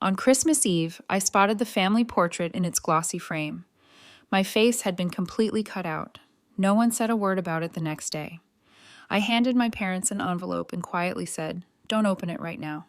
On Christmas Eve, I spotted the family portrait in its glossy frame. My face had been completely cut out. No one said a word about it the next day. I handed my parents an envelope and quietly said, "Don't open it right now."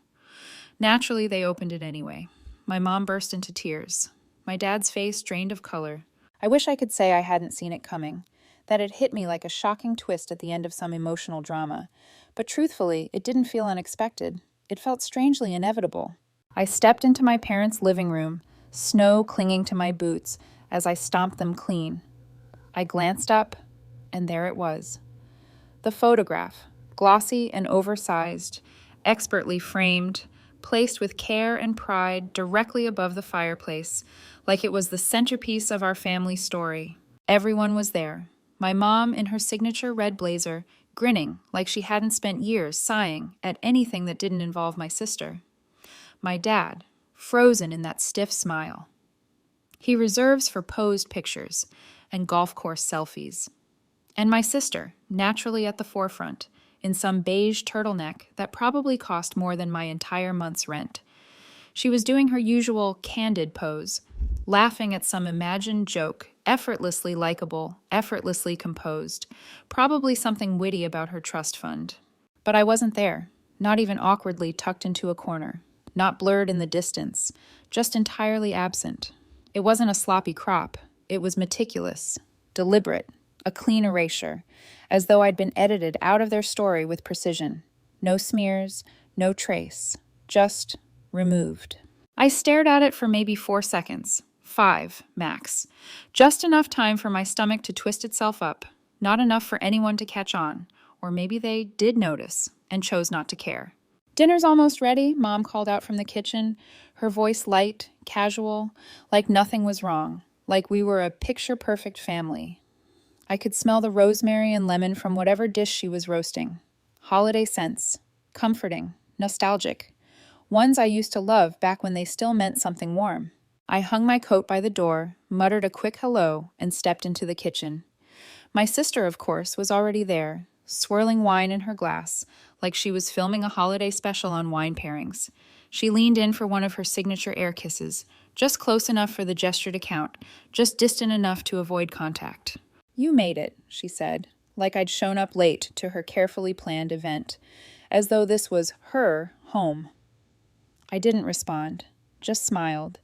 Naturally, they opened it anyway. My mom burst into tears. My dad's face drained of color. I wish I could say I hadn't seen it coming, that it hit me like a shocking twist at the end of some emotional drama. But truthfully, it didn't feel unexpected. It felt strangely inevitable. I stepped into my parents' living room, snow clinging to my boots as I stomped them clean. I glanced up, and there it was. The photograph, glossy and oversized, expertly framed, placed with care and pride directly above the fireplace, like it was the centerpiece of our family story. Everyone was there. My mom in her signature red blazer, grinning like she hadn't spent years sighing at anything that didn't involve my sister. My dad, frozen in that stiff smile. He reserves for posed pictures and golf course selfies. And my sister, naturally at the forefront, in some beige turtleneck that probably cost more than my entire month's rent. She was doing her usual candid pose, laughing at some imagined joke, effortlessly likable, effortlessly composed, probably something witty about her trust fund. But I wasn't there, not even awkwardly tucked into a corner, not blurred in the distance, just entirely absent. It wasn't a sloppy crop, it was meticulous, deliberate, a clean erasure, as though I'd been edited out of their story with precision. No smears, no trace, just removed. I stared at it for maybe 4 seconds, 5 max. Just enough time for my stomach to twist itself up, not enough for anyone to catch on, or maybe they did notice and chose not to care. "Dinner's almost ready," Mom called out from the kitchen, her voice light, casual, like nothing was wrong, like we were a picture-perfect family. I could smell the rosemary and lemon from whatever dish she was roasting. Holiday scents, comforting, nostalgic. Ones I used to love back when they still meant something warm. I hung my coat by the door, muttered a quick hello, and stepped into the kitchen. My sister, of course, was already there, swirling wine in her glass, like she was filming a holiday special on wine pairings. She leaned in for one of her signature air kisses, just close enough for the gesture to count, just distant enough to avoid contact. "You made it," she said, like I'd shown up late to her carefully planned event, as though this was her home. I didn't respond, just smiled.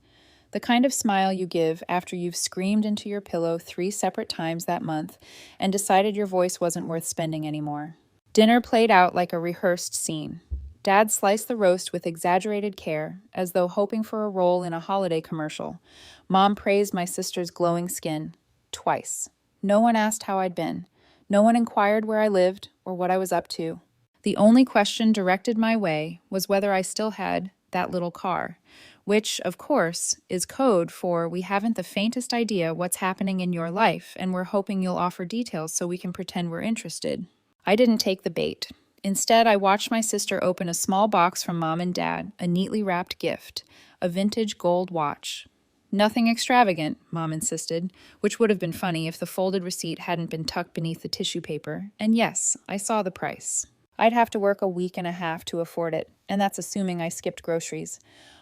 The kind of smile you give after you've screamed into your pillow 3 separate times that month and decided your voice wasn't worth spending anymore. Dinner played out like a rehearsed scene. Dad sliced the roast with exaggerated care, as though hoping for a role in a holiday commercial. Mom praised my sister's glowing skin, twice. No one asked how I'd been. No one inquired where I lived or what I was up to. The only question directed my way was whether I still had that little car, which, of course, is code for "we haven't the faintest idea what's happening in your life, and we're hoping you'll offer details so we can pretend we're interested." I didn't take the bait. Instead, I watched my sister open a small box from Mom and Dad, a neatly wrapped gift, a vintage gold watch. "Nothing extravagant," Mom insisted, which would have been funny if the folded receipt hadn't been tucked beneath the tissue paper, and yes, I saw the price. I'd have to work a week and a half to afford it, and that's assuming I skipped groceries.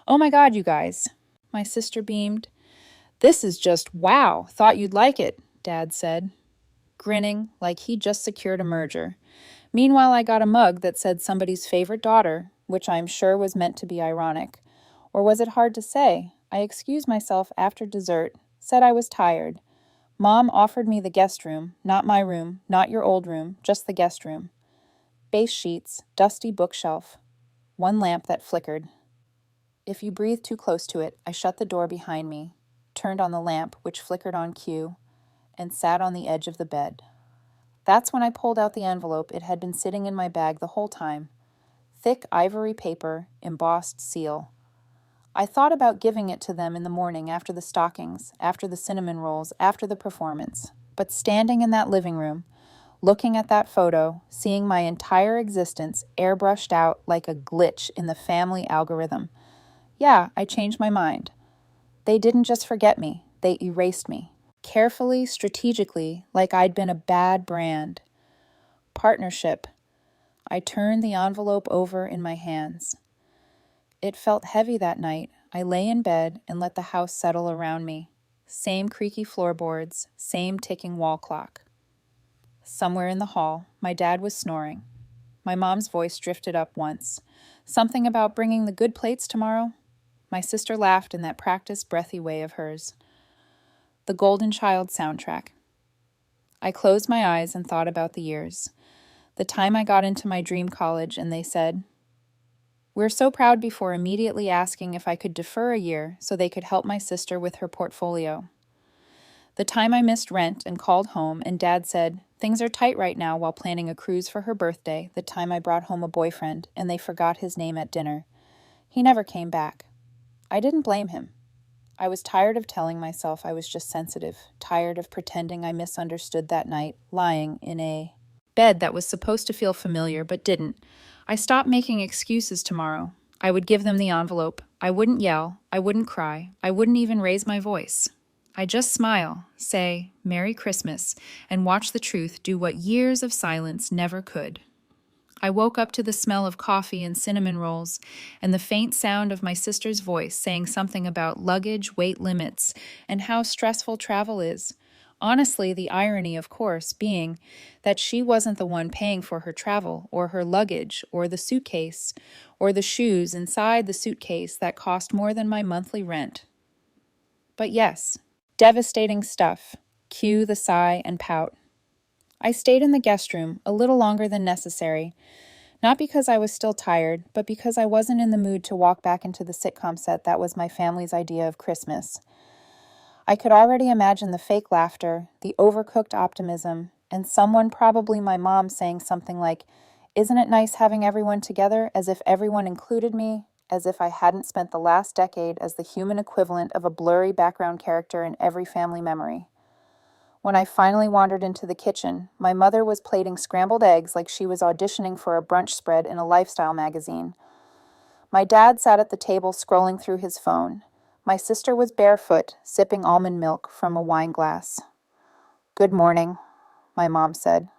"Oh my God, you guys," my sister beamed. "This is just wow, thought you'd like it," Dad said, grinning like he'd just secured a merger. Meanwhile, I got a mug that said somebody's favorite daughter, which I'm sure was meant to be ironic. Or was it hard to say? I excused myself after dessert, said I was tired. Mom offered me the guest room, not my room, not your old room, just the guest room. Base sheets, dusty bookshelf, one lamp that flickered. If you breathed too close to it, I shut the door behind me, turned on the lamp, which flickered on cue, and sat on the edge of the bed. That's when I pulled out the envelope. It had been sitting in my bag the whole time. Thick ivory paper, embossed seal. I thought about giving it to them in the morning after the stockings, after the cinnamon rolls, after the performance. But standing in that living room, looking at that photo, seeing my entire existence airbrushed out like a glitch in the family algorithm. Yeah, I changed my mind. They didn't just forget me, they erased me. Carefully, strategically, like I'd been a bad brand. Partnership. I turned the envelope over in my hands. It felt heavy that night. I lay in bed and let the house settle around me. Same creaky floorboards, same ticking wall clock. Somewhere in the hall, my dad was snoring. My mom's voice drifted up once. Something about bringing the good plates tomorrow? My sister laughed in that practiced, breathy way of hers. The Golden Child soundtrack. I closed my eyes and thought about the years. The time I got into my dream college and they said, "We're so proud," before immediately asking if I could defer a year so they could help my sister with her portfolio. The time I missed rent and called home and Dad said, "Things are tight right now," while planning a cruise for her birthday. The time I brought home a boyfriend and they forgot his name at dinner. He never came back. I didn't blame him. I was tired of telling myself I was just sensitive, tired of pretending I misunderstood that night, lying in a bed that was supposed to feel familiar but didn't. I stopped making excuses tomorrow. I would give them the envelope. I wouldn't yell. I wouldn't cry. I wouldn't even raise my voice. I just smile, say, "Merry Christmas," and watch the truth do what years of silence never could. I woke up to the smell of coffee and cinnamon rolls and the faint sound of my sister's voice saying something about luggage weight limits and how stressful travel is. Honestly, the irony, of course, being that she wasn't the one paying for her travel or her luggage or the suitcase or the shoes inside the suitcase that cost more than my monthly rent. But yes, devastating stuff. Cue the sigh and pout. I stayed in the guest room a little longer than necessary, not because I was still tired, but because I wasn't in the mood to walk back into the sitcom set that was my family's idea of Christmas. I could already imagine the fake laughter, the overcooked optimism, and someone, probably my mom, saying something like, "Isn't it nice having everyone together?" as if everyone included me, as if I hadn't spent the last decade as the human equivalent of a blurry background character in every family memory. When I finally wandered into the kitchen, my mother was plating scrambled eggs like she was auditioning for a brunch spread in a lifestyle magazine. My dad sat at the table scrolling through his phone. My sister was barefoot, sipping almond milk from a wine glass. "Good morning," my mom said,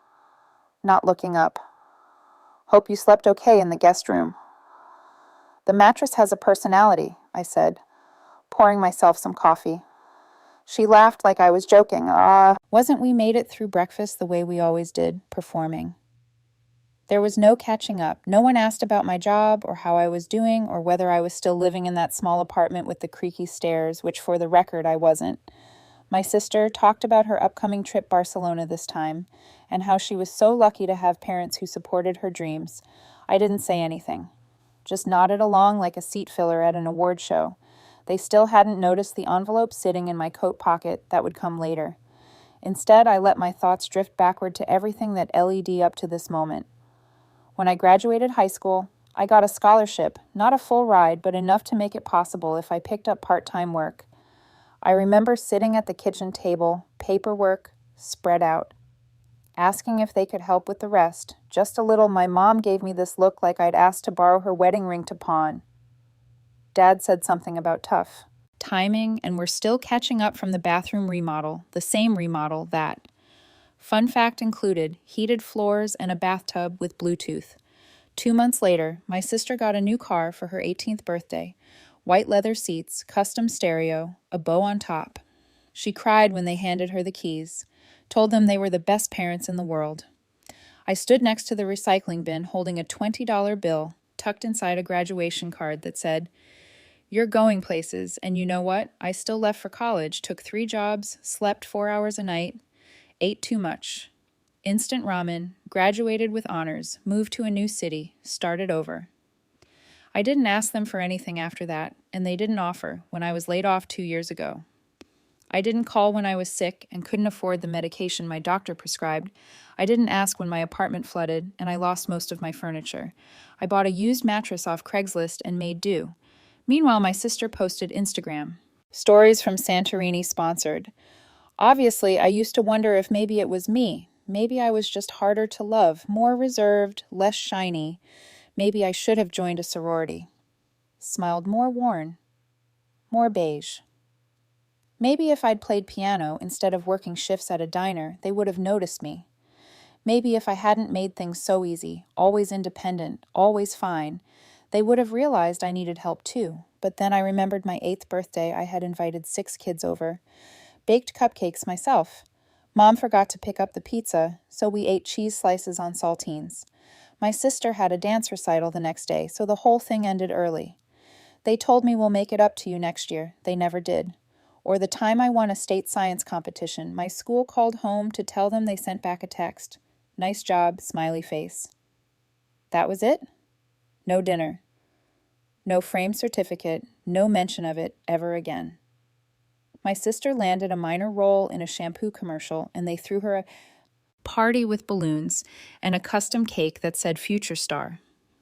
not looking up. "Hope you slept okay in the guest room." "The mattress has a personality," I said, pouring myself some coffee. She laughed like I was joking. Wasn't we made it through breakfast the way we always did, performing? There was no catching up. No one asked about my job or how I was doing or whether I was still living in that small apartment with the creaky stairs, which for the record I wasn't. My sister talked about her upcoming trip to Barcelona this time and how she was so lucky to have parents who supported her dreams. I didn't say anything, just nodded along like a seat filler at an award show. They still hadn't noticed the envelope sitting in my coat pocket that would come later. Instead, I let my thoughts drift backward to everything that LED up to this moment. When I graduated high school, I got a scholarship, not a full ride, but enough to make it possible if I picked up part-time work. I remember sitting at the kitchen table, paperwork spread out, asking if they could help with the rest. Just a little, my mom gave me this look like I'd asked to borrow her wedding ring to pawn. Dad said something about tough timing, and we're still catching up from the bathroom remodel, the same remodel that. Fun fact included, heated floors and a bathtub with Bluetooth. 2 months later, my sister got a new car for her 18th birthday. White leather seats, custom stereo, a bow on top. She cried when they handed her the keys, told them they were the best parents in the world. I stood next to the recycling bin holding a $20 bill tucked inside a graduation card that said, "You're going places, and you know what? I still left for college, took 3 jobs, slept 4 hours a night, ate too much. Instant ramen, graduated with honors, moved to a new city, started over." I didn't ask them for anything after that, and they didn't offer when I was laid off 2 years ago. I didn't call when I was sick and couldn't afford the medication my doctor prescribed. I didn't ask when my apartment flooded and I lost most of my furniture. I bought a used mattress off Craigslist and made do. Meanwhile, my sister posted Instagram. Stories from Santorini sponsored. Obviously, I used to wonder if maybe it was me. Maybe I was just harder to love, more reserved, less shiny. Maybe I should have joined a sorority. Smiled more worn, more beige. Maybe if I'd played piano instead of working shifts at a diner, they would have noticed me. Maybe if I hadn't made things so easy, always independent, always fine, They would have realized I needed help too, but then I remembered my 8th birthday. I had invited 6 kids over, baked cupcakes myself. Mom forgot to pick up the pizza, so we ate cheese slices on saltines. My sister had a dance recital the next day, so the whole thing ended early. They told me we'll make it up to you next year. They never did. Or the time I won a state science competition, my school called home to tell them they sent back a text. Nice job, smiley face. That was it? No dinner. No framed certificate, no mention of it ever again. My sister landed a minor role in a shampoo commercial, and they threw her a party with balloons and a custom cake that said Future Star.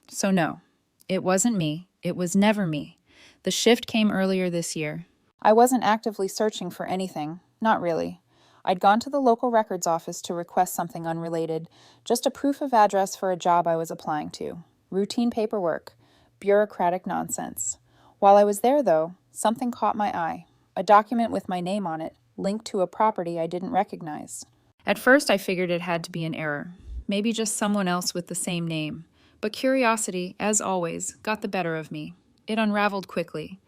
So no, it wasn't me. It was never me. The shift came earlier this year. I wasn't actively searching for anything. Not really. I'd gone to the local records office to request something unrelated, just a proof of address for a job I was applying to. Routine paperwork. Bureaucratic nonsense. While I was there, though, something caught my eye. A document with my name on it, linked to a property I didn't recognize. At first, I figured it had to be an error. Maybe just someone else with the same name. But curiosity, as always, got the better of me. It unraveled quickly.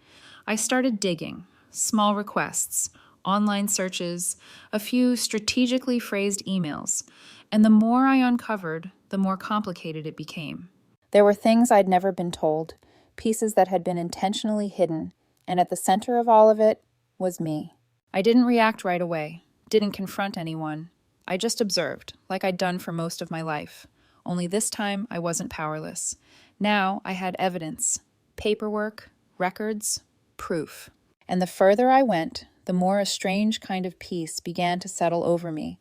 I started digging. Small requests, online searches, a few strategically phrased emails. And the more I uncovered, the more complicated it became. There were things I'd never been told, pieces that had been intentionally hidden, and at the center of all of it was me. I didn't react right away, didn't confront anyone. I just observed, like I'd done for most of my life. Only this time, I wasn't powerless. Now, I had evidence. Paperwork, records, proof. And the further I went, the more a strange kind of peace began to settle over me.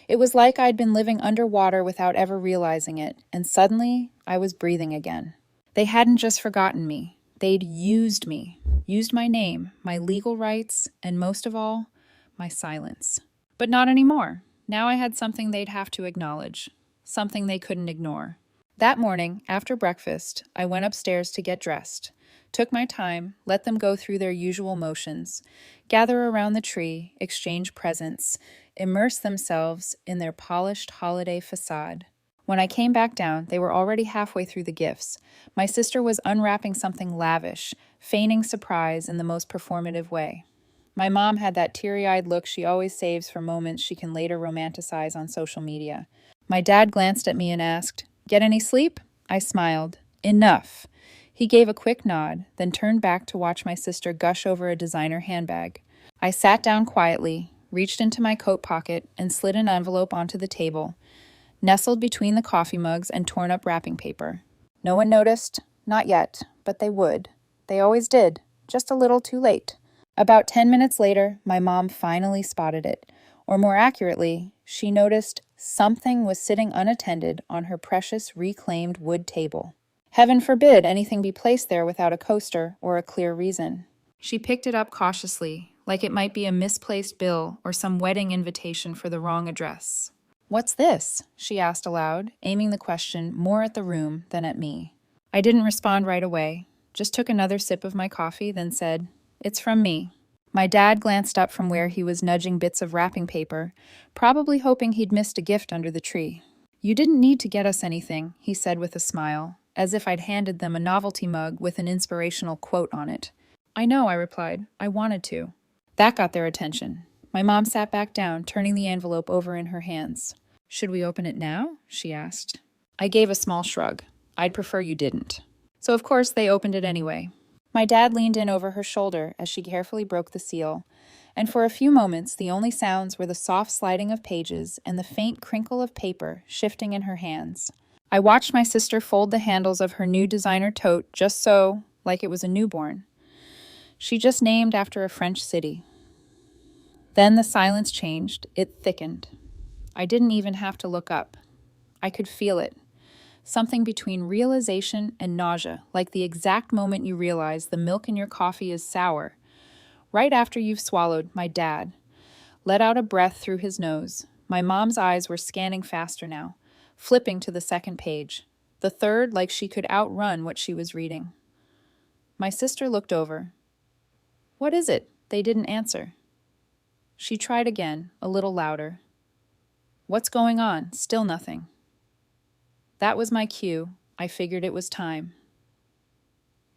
It was like I'd been living underwater without ever realizing it, and suddenly, I was breathing again. They hadn't just forgotten me. They'd used me, used my name, my legal rights, and most of all, my silence. But not anymore. Now I had something they'd have to acknowledge, something they couldn't ignore. That morning, after breakfast, I went upstairs to get dressed, took my time, let them go through their usual motions, gather around the tree, exchange presents, immerse themselves in their polished holiday facade. When I came back down, they were already halfway through the gifts. My sister was unwrapping something lavish, feigning surprise in the most performative way. My mom had that teary-eyed look she always saves for moments she can later romanticize on social media. My dad glanced at me and asked, "Get any sleep?" I smiled. "Enough." He gave a quick nod, then turned back to watch my sister gush over a designer handbag. I sat down quietly, reached into my coat pocket, and slid an envelope onto the table, nestled between the coffee mugs and torn up wrapping paper. No one noticed, not yet, but they would. They always did, just a little too late. About 10 minutes later, my mom finally spotted it. Or more accurately, she noticed something was sitting unattended on her precious reclaimed wood table. Heaven forbid anything be placed there without a coaster or a clear reason. She picked it up cautiously, like it might be a misplaced bill or some wedding invitation for the wrong address. "What's this?" she asked aloud, aiming the question more at the room than at me. I didn't respond right away, just took another sip of my coffee, then said, "It's from me." My dad glanced up from where he was nudging bits of wrapping paper, probably hoping he'd missed a gift under the tree. "You didn't need to get us anything," he said with a smile, as if I'd handed them a novelty mug with an inspirational quote on it. "I know," I replied. "I wanted to." That got their attention. My mom sat back down, turning the envelope over in her hands. "Should we open it now?" she asked. I gave a small shrug. "I'd prefer you didn't." So of course they opened it anyway. My dad leaned in over her shoulder as she carefully broke the seal, and for a few moments the only sounds were the soft sliding of pages and the faint crinkle of paper shifting in her hands. I watched my sister fold the handles of her new designer tote just so, like it was a newborn. She just named after a French city. Then the silence changed. It thickened. I didn't even have to look up. I could feel it. Something between realization and nausea, like the exact moment you realize the milk in your coffee is sour. Right after you've swallowed, my dad let out a breath through his nose. My mom's eyes were scanning faster now, flipping to the second page. The third, like she could outrun what she was reading. My sister looked over. "What is it?" They didn't answer. She tried again, a little louder. "What's going on?" Still nothing. That was my cue. I figured it was time.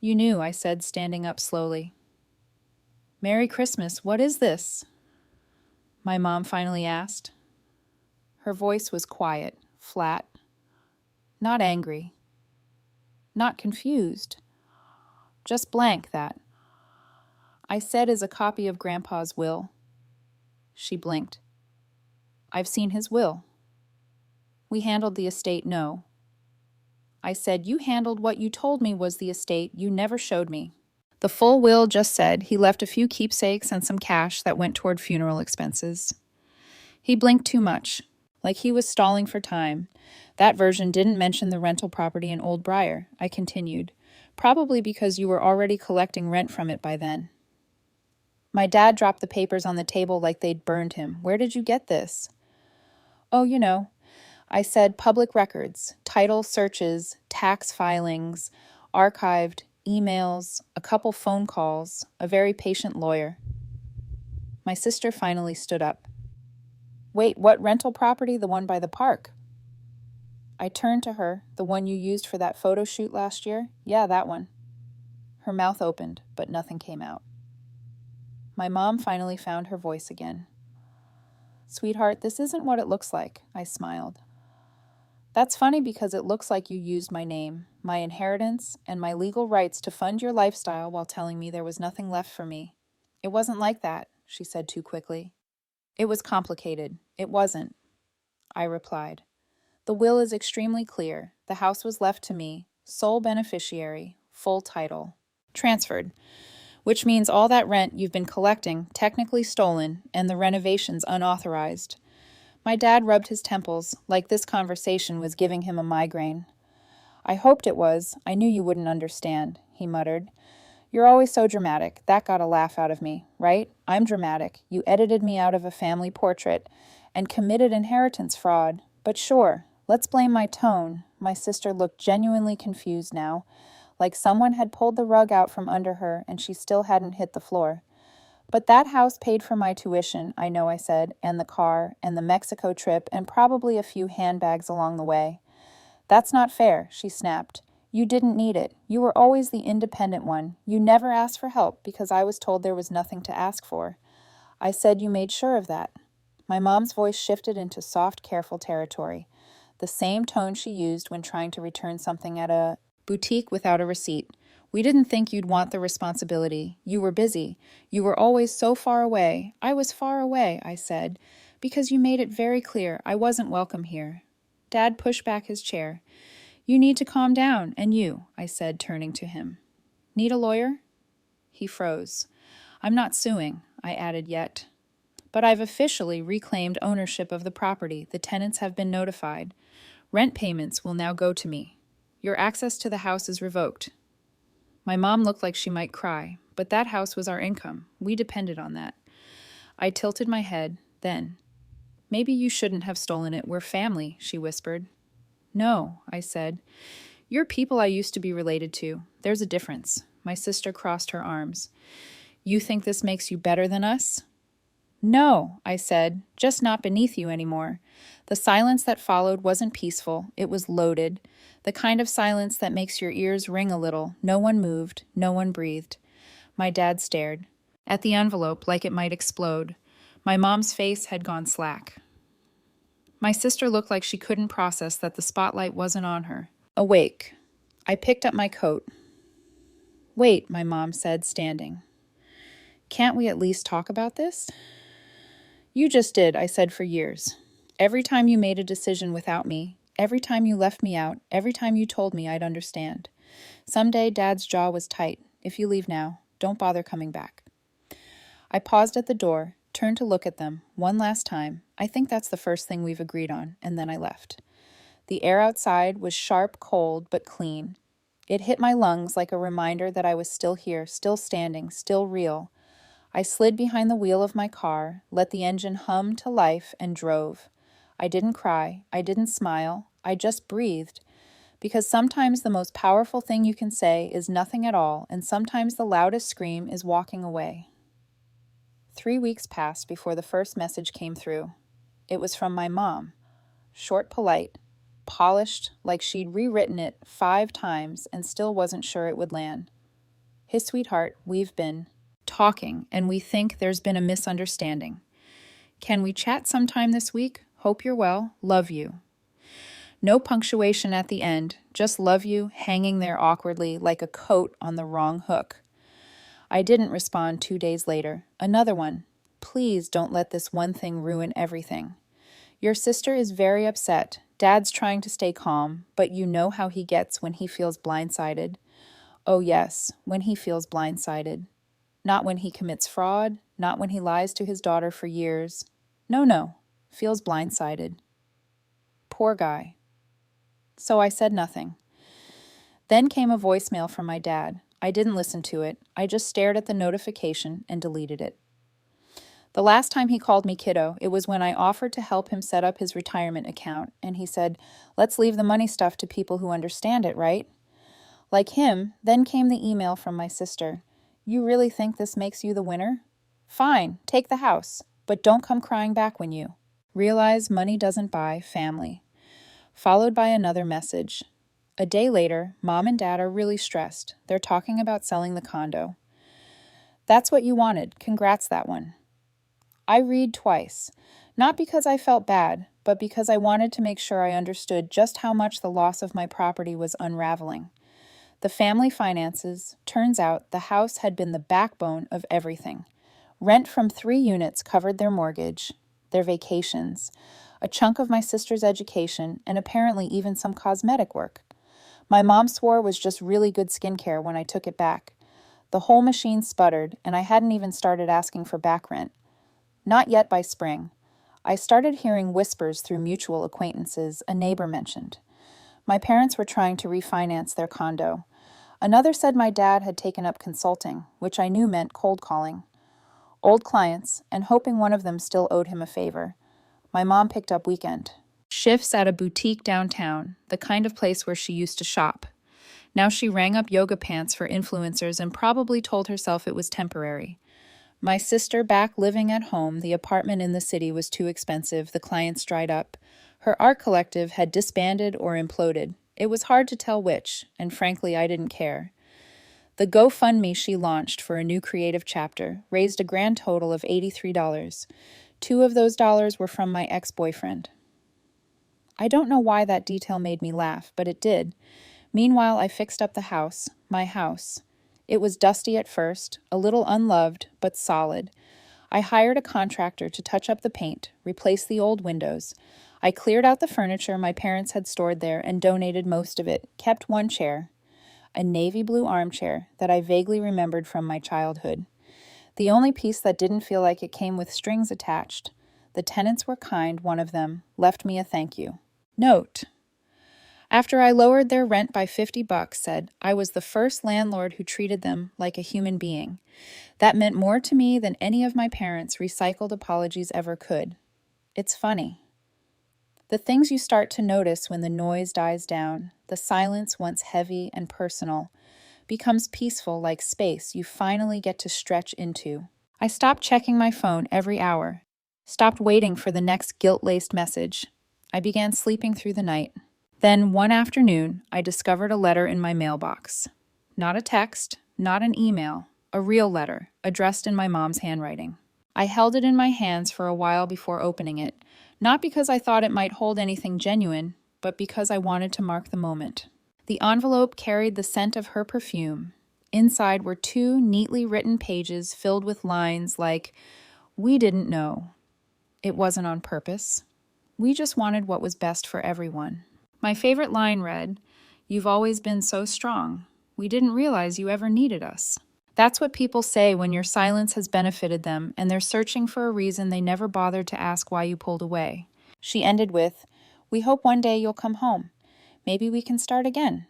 You knew, I said, standing up slowly. Merry Christmas, what is this? My mom finally asked. Her voice was quiet, flat, not angry, not confused, just blank, that. I said is a copy of Grandpa's will. She blinked. I've seen his will. We handled the estate, no. I said, you handled what you told me was the estate, you never showed me. The full will just said he left a few keepsakes and some cash that went toward funeral expenses. He blinked too much, like he was stalling for time. That version didn't mention the rental property in Old Briar, I continued, probably because you were already collecting rent from it by then. My dad dropped the papers on the table like they'd burned him. Where did you get this? Oh, you know. I said public records, title searches, tax filings, archived, emails, a couple phone calls, a very patient lawyer. My sister finally stood up. Wait, what rental property? The one by the park? I turned to her. The one you used for that photo shoot last year? Yeah, that one. Her mouth opened, but nothing came out. My mom finally found her voice again. Sweetheart, this isn't what it looks like, I smiled. That's funny because it looks like you used my name, my inheritance, and my legal rights to fund your lifestyle while telling me there was nothing left for me. It wasn't like that, she said too quickly. It was complicated. It wasn't, I replied. The will is extremely clear. The house was left to me, sole beneficiary, full title, transferred, which means all that rent you've been collecting technically stolen and the renovations unauthorized. My dad rubbed his temples like this conversation was giving him a migraine. I hoped it was. I knew you wouldn't understand, he muttered. You're always so dramatic. That got a laugh out of me, right? I'm dramatic. You edited me out of a family portrait and committed inheritance fraud. But sure, let's blame my tone. My sister looked genuinely confused now, like someone had pulled the rug out from under her and she still hadn't hit the floor. But that house paid for my tuition, I know I said, and the car, and the Mexico trip, and probably a few handbags along the way. That's not fair, she snapped. You didn't need it. You were always the independent one. You never asked for help because I was told there was nothing to ask for. I said you made sure of that. My mom's voice shifted into soft, careful territory, the same tone she used when trying to return something at a boutique without a receipt. We didn't think you'd want the responsibility. You were busy. You were always so far away. I was far away, I said, because you made it very clear I wasn't welcome here. Dad pushed back his chair. You need to calm down, and you, I said, turning to him. Need a lawyer? He froze. I'm not suing, I added yet. But I've officially reclaimed ownership of the property. The tenants have been notified. Rent payments will now go to me. Your access to the house is revoked. My mom looked like she might cry, but that house was our income. We depended on that. I tilted my head, then. Maybe you shouldn't have stolen it. We're family, she whispered. No, I said. You're people I used to be related to. There's a difference. My sister crossed her arms. You think this makes you better than us? No, I said, just not beneath you anymore. The silence that followed wasn't peaceful. It was loaded. The kind of silence that makes your ears ring a little. No one moved. No one breathed. My dad stared at the envelope like it might explode. My mom's face had gone slack. My sister looked like she couldn't process that the spotlight wasn't on her. Awake. I picked up my coat. Wait, my mom said, standing. Can't we at least talk about this? You just did, I said for years. Every time you made a decision without me, every time you left me out, every time you told me I'd understand. Someday Dad's jaw was tight. If you leave now, don't bother coming back. I paused at the door, turned to look at them, one last time. I think that's the first thing we've agreed on, and then I left. The air outside was sharp, cold, but clean. It hit my lungs like a reminder that I was still here, still standing, still real. I slid behind the wheel of my car, let the engine hum to life, and drove. I didn't cry. I didn't smile. I just breathed. Because sometimes the most powerful thing you can say is nothing at all, and sometimes the loudest scream is walking away. 3 weeks passed before the first message came through. It was from my mom. Short, polite, polished like she'd rewritten it 5 times and still wasn't sure it would land. "Hey, sweetheart, we've been talking and we think there's been a misunderstanding. Can we chat sometime this week? Hope you're well. Love you." No punctuation at the end, just love you hanging there awkwardly like a coat on the wrong hook. I didn't respond 2 days later. Another one. "Please don't let this one thing ruin everything. Your sister is very upset. Dad's trying to stay calm, but you know how he gets when he feels blindsided. Oh yes, when he feels blindsided. Not when he commits fraud, not when he lies to his daughter for years. No, feels blindsided. Poor guy." So I said nothing. Then came a voicemail from my dad. I didn't listen to it. I just stared at the notification and deleted it. The last time he called me kiddo, it was when I offered to help him set up his retirement account, and he said, "Let's leave the money stuff to people who understand it, right?" Like him, then came the email from my sister. "You really think this makes you the winner? Fine, take the house, but don't come crying back when you realize money doesn't buy family." Followed by another message. A day later, Mom and Dad are really stressed. They're talking about selling the condo. "That's what you wanted. Congrats, that one." I read twice, not because I felt bad, but because I wanted to make sure I understood just how much the loss of my property was unraveling. The family finances, turns out the house had been the backbone of everything. Rent from 3 units covered their mortgage, their vacations, a chunk of my sister's education, and apparently even some cosmetic work. My mom swore it was just really good skincare when I took it back. The whole machine sputtered, and I hadn't even started asking for back rent. Not yet by spring. I started hearing whispers through mutual acquaintances a neighbor mentioned. My parents were trying to refinance their condo. Another said my dad had taken up consulting, which I knew meant cold calling. Old clients, and hoping one of them still owed him a favor. My mom picked up weekend shifts at a boutique downtown, the kind of place where she used to shop. Now she rang up yoga pants for influencers and probably told herself it was temporary. My sister back living at home, the apartment in the city was too expensive, the clients dried up. Her art collective had disbanded or imploded. It was hard to tell which, and frankly, I didn't care. The GoFundMe she launched for a new creative chapter raised a grand total of $83. 2 of those dollars were from my ex-boyfriend. I don't know why that detail made me laugh, but it did. Meanwhile, I fixed up the house, my house. It was dusty at first, a little unloved, but solid. I hired a contractor to touch up the paint, replace the old windows. I cleared out the furniture my parents had stored there and donated most of it, kept one chair, a navy blue armchair that I vaguely remembered from my childhood. The only piece that didn't feel like it came with strings attached. The tenants were kind, one of them, left me a thank you. Note: after I lowered their rent by $50, said I was the first landlord who treated them like a human being. That meant more to me than any of my parents' recycled apologies ever could. It's funny. The things you start to notice when the noise dies down, the silence once heavy and personal, becomes peaceful like space you finally get to stretch into. I stopped checking my phone every hour, stopped waiting for the next guilt-laced message. I began sleeping through the night. Then, one afternoon, I discovered a letter in my mailbox. Not a text, not an email, a real letter, addressed in my mom's handwriting. I held it in my hands for a while before opening it, not because I thought it might hold anything genuine, but because I wanted to mark the moment. The envelope carried the scent of her perfume. Inside were 2 neatly written pages filled with lines like, "We didn't know. It wasn't on purpose. We just wanted what was best for everyone." My favorite line read, "You've always been so strong. We didn't realize you ever needed us." That's what people say when your silence has benefited them and they're searching for a reason they never bothered to ask why you pulled away. She ended with, "We hope one day you'll come home. Maybe we can start again.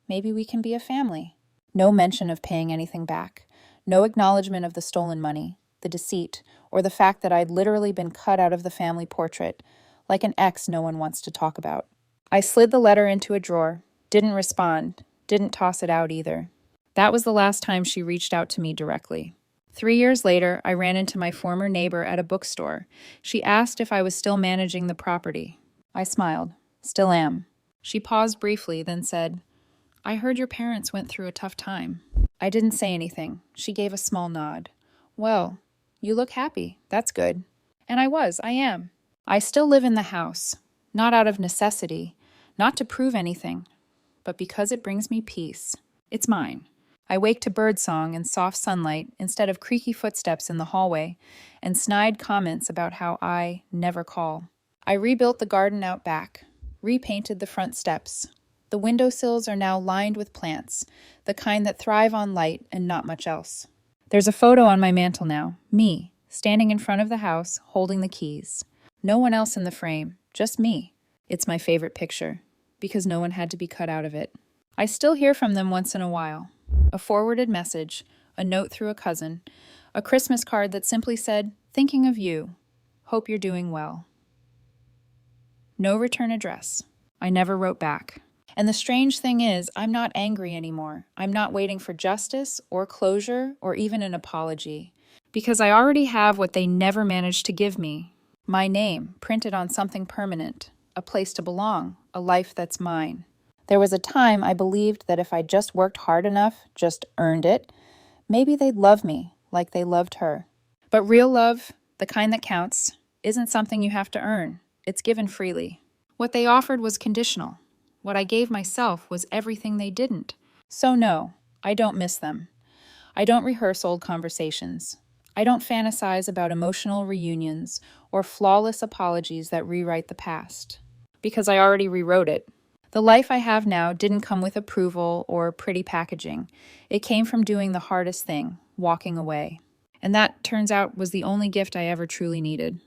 Maybe we can be a family." No mention of paying anything back. No acknowledgement of the stolen money, the deceit, or the fact that I'd literally been cut out of the family portrait, like an ex no one wants to talk about. I slid the letter into a drawer, didn't respond, didn't toss it out either. That was the last time she reached out to me directly. 3 years later, I ran into my former neighbor at a bookstore. She asked if I was still managing the property. I smiled. Still am. She paused briefly, then said, "I heard your parents went through a tough time." I didn't say anything. She gave a small nod. Well, you look happy. That's good. And I am. I still live in the house, not out of necessity, not to prove anything, but because it brings me peace. It's mine. I wake to birdsong and soft sunlight instead of creaky footsteps in the hallway and snide comments about how I never call. I rebuilt the garden out back, repainted the front steps. The windowsills are now lined with plants, the kind that thrive on light and not much else. There's a photo on my mantel now, me, standing in front of the house, holding the keys. No one else in the frame, just me. It's my favorite picture, because no one had to be cut out of it. I still hear from them once in a while. A forwarded message, a note through a cousin, a Christmas card that simply said, "Thinking of you. Hope you're doing well." No return address. I never wrote back. And the strange thing is, I'm not angry anymore. I'm not waiting for justice or closure or even an apology. Because I already have what they never managed to give me. My name, printed on something permanent. A place to belong. A life that's mine. There was a time I believed that if I just worked hard enough, just earned it, maybe they'd love me like they loved her. But real love, the kind that counts, isn't something you have to earn. It's given freely. What they offered was conditional. What I gave myself was everything they didn't. So no, I don't miss them. I don't rehearse old conversations. I don't fantasize about emotional reunions or flawless apologies that rewrite the past. Because I already rewrote it. The life I have now didn't come with approval or pretty packaging. It came from doing the hardest thing, walking away. And that, turns out, was the only gift I ever truly needed.